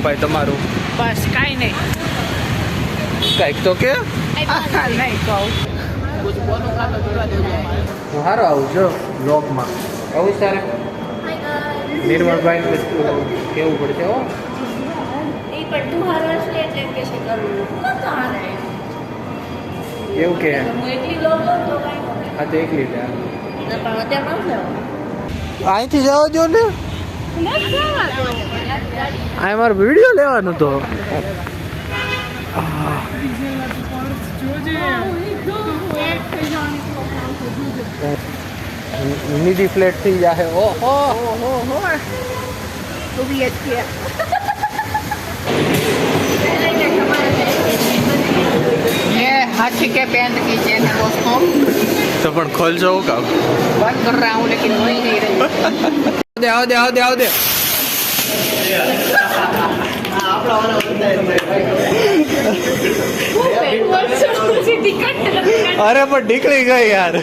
ભાઈ તમારું? બસ કાઈ નહીં. કાંઈક તો કે નહીં કહું. હું સારો આવું છો બ્લોગમાં આવું તારે નિર્મળભાઈ કેવું પડશે હો. એવું કે હા તો એકલી અહીંથી જવા દો ને. આ મારો વિડીયો લેવાનું તો નિધિ ફ્લેટ થઈ જાય. ઓહો ये हाथी के पैंट की चेन है दोस्तों. તો પણ ખોલજો કામ बंद कर रहा हूँ लेकिन हो ही नहीं रही. આવો દે અરે પણ નીકળી ગઈ યાર.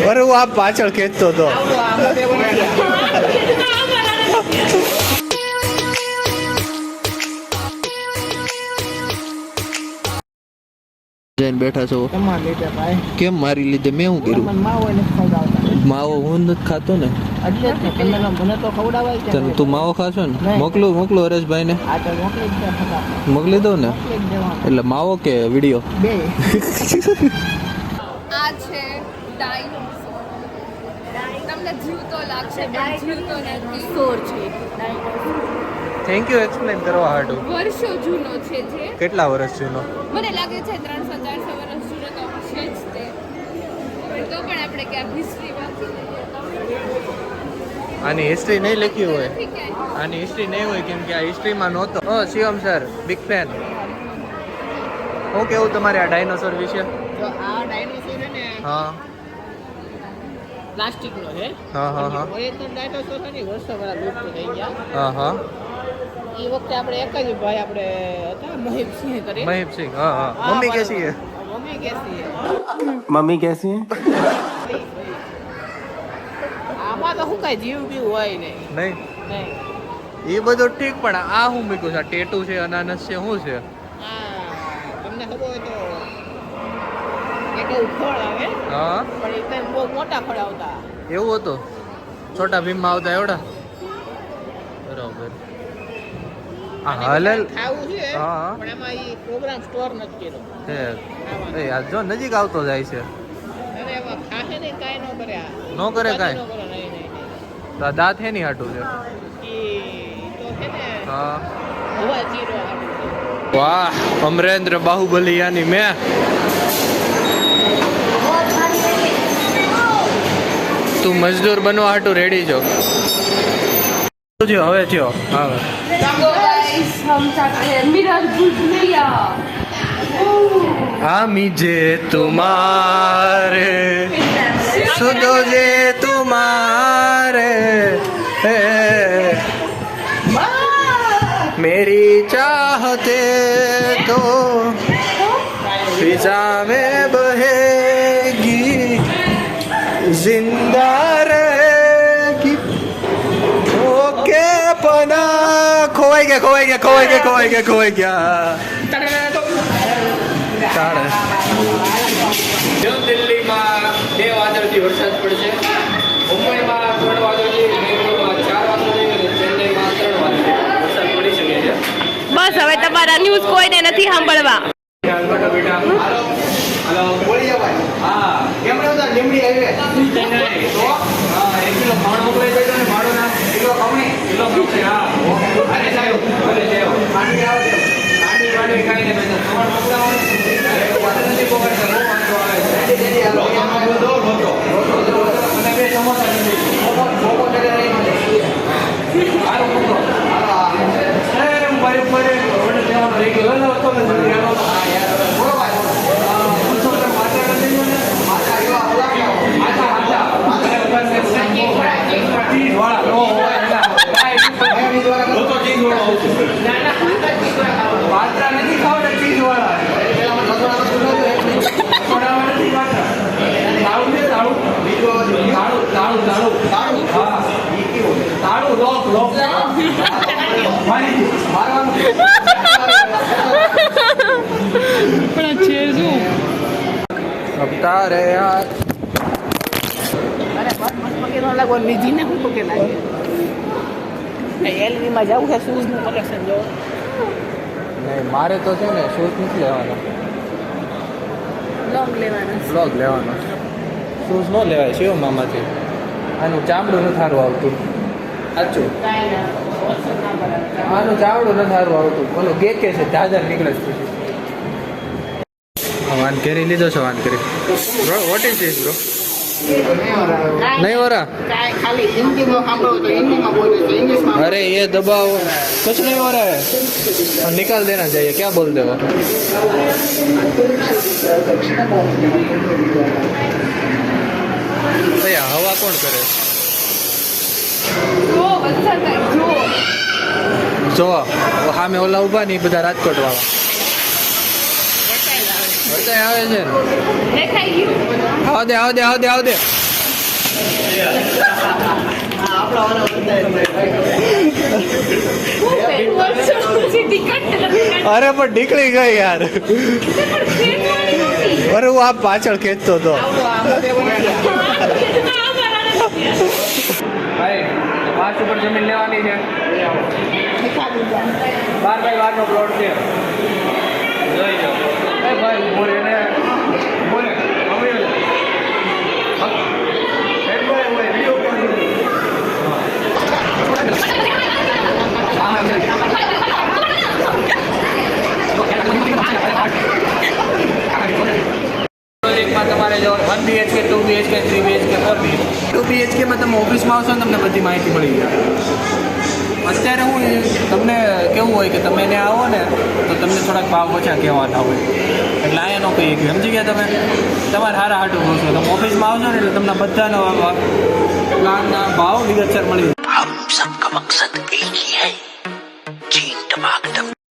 અરે હું આ પાછળ ખેંચતો હતો. જઈને બેઠા છો કેમ? મારી લીધે મેં શું કર્યું? માવો હું નથી ખાતો ને. તને તું માવો ખાશો ને? મોકલું હરેશભાઈ ને મોકલી દઉં ને. એટલે માવો કે વિડીયો? આ છે ડાયનોસોર. તમને જીવતો લાગશે પણ જીવતો નથી. સોર છે. થેન્ક યુ એક્સપ્લેન કરવા હાટું. વર્ષો જૂનો છે જે. કેટલા વર્ષ જૂનો? મને લાગે છે 300-400 વર્ષ જૂનો તો છે જ તે. પણ તો પણ આપણે ક્યાં હિસ્ટ્રી વાંચી લઈએ. આની હિસ્ટ્રી નહીં લખી હોય. નથી ક્યાંય. આની હિસ્ટ્રી નહીં હોય કેમ કે આ હિસ્ટ્રીમાં નહોતો. Shivam sir big fan. શું કેવું તમારે આ ડાયનોસોર વિશે? તો આ ડાયનોસોર છે ને હા પ્લાસ્ટિક નો છે. હા. ઓરિજિનલ ડાયનોસોર છે ને વર્ષો પહેલા લુપ્ત થઈ ગયા. હા. એ વખતે આપણે એક જ ભાઈ આપણે હતા મહિપસિંહ કરી. મહિપસિંહ. હા. મમ્મી કેસી હે? મમ્મી કેસી આમાં તો શું કઈ જીવ બીવ હોય નહીં. એ બધું ઠીક પણ આ શું મૂક્યું છે? ટેટુ છે, અનાનસ છે, શું છે? તમને ખબર હોય તો એક એવું ફળ આવે. હા પણ એકદમ બહુ મોટા ફળ આવતા. એવું હતું? છોટા ભીમમાં આવતા એવડા? બરોબર. હલેલ ખાવું છે હા. પણ એમાં એ પ્રોગ્રામ સ્ટોર નથી કર્યો. એ આ જો નજીક આવતો જાય છે. અરે એમાં ખાશે ને કાંઈ ન કરે. નો કરે કાંઈ? નહીં. તો આ દાંત હે ની હાટું છે. એ તો છે ને હા. હવા ચીરો હાટું છે. વાહ અમરેન્દ્ર બાહુબલી યાની મેં. તું મજદૂર બનવા હાટું રેડી છો? હવે થયો હા. हामी जे तुम्हारे सुनो जे तुम्हारे मेरी चाहते तो फिजा में बहेगी जिंदा रहेगी. ओके पना खोवाई ગયા. દિલ્હીમાં 2 વાદળથી વરસાદ પડશે. મુંબઈમાં 3 વાદળથી, બેંગ્લોરમાં 4 વાદળથી અને ચેન્નઈમાં 3 વાદળથી વરસાદ પડી શકે છે. બસ હવે તમારા ન્યૂઝ કોઈને નથી સાંભળવા. હાલો બોલી ભાઈ. હા કેમ રહેતા લીમડી હાઈવે તો 1 કિલો ખાણ મોકલાઈ દેજો ને ભાડો ના કિલો ખમણી હા અરે સાહેબ ભલે જાવ પાણી આવે પાણી ખાઈને બેસો ખાણ મોકલાવો વાત નથી પકડતા બહુ વાંધો આવે છે લોકોમાં બધો લોટો અને બે સમોસા નથી મોકો કરે નહીં હાલો મોકો હા અરે મારી મારે ઓર્ડર દેવાનો રહી ગયો લો તો મને યાર બોલો ભાઈ મારવાનું. પણ આ છે શું અબતા રે યાર. અરે બસ મસ્ત પગે ન લાગો નિધિને હું પગે લાગે એલવીમાં જવું છે શૂઝનું કલેક્શન જો નહીં મારે તો છે ને શૂઝ નથી લેવાનો, લોંગ લેવાના બ્લોગ લેવાનો. શૂઝ ન લેવાય શિવ મામાથી. આનું ચામડું નથી સારું આવતું. સાચું, આનું ચામડું નથી સારું આવતું. ઓલું કે છે દાદર નીકળે છે. વાન કરી લીધો છે, વાન કરી. Bro what is this bro? નહીં વરા. ખાલી હિન્દીમાં સાંભળો તો હિન્દીમાં બોલે છે ઇંગ્લિશમાં अरे ये दबाओ कुछ नहीं हो रहा है, निकाल देना चाहिए. क्या बोल दे वो? भैया हवा कौन करे? જો વલસાડ જો જો સામે ઓલા ઉભા ને એ બધા રાજકોટ વાળા વરસાદ આવે છે ને. દેખાઈ ગયું આવ દે આવ દે આવ દે આવ દે. વર્ષોથી ટિકટ નથી અરે પણ નીકળી ગઈ યાર. અરે હું આ પાછળ ખેંચતો હતો. ભાઈ 5 ઉપર જમીન લેવાની છે. 12x12 નો પ્લોટ છે. જોઈ લો. એ ભાઈ બોલે ને બોલે હવે એક ભાઈ બોલે વિડિયો કોલ માં તમારે જો 1 BHK 2 BHK 3 BHK 4 BHK 2 BHK માં તમે ઓફિસમાં આવશો ને તમને બધી માહિતી મળી જાય. અત્યારે હું તમને કેવું હોય કે તમે એને આવો ને તો તમને થોડાક ભાવ ઓછા કહેવાના હોય એટલે અહીંયા નો કહીએ કે સમજી ગયા તમે તમારે સારા હાટું બોલશો. તમે ઓફિસમાં આવશો ને એટલે તમને બધાનો પ્લાનના ભાવ વિગતસર મળી જાય. हम सबका मकसद एक ही है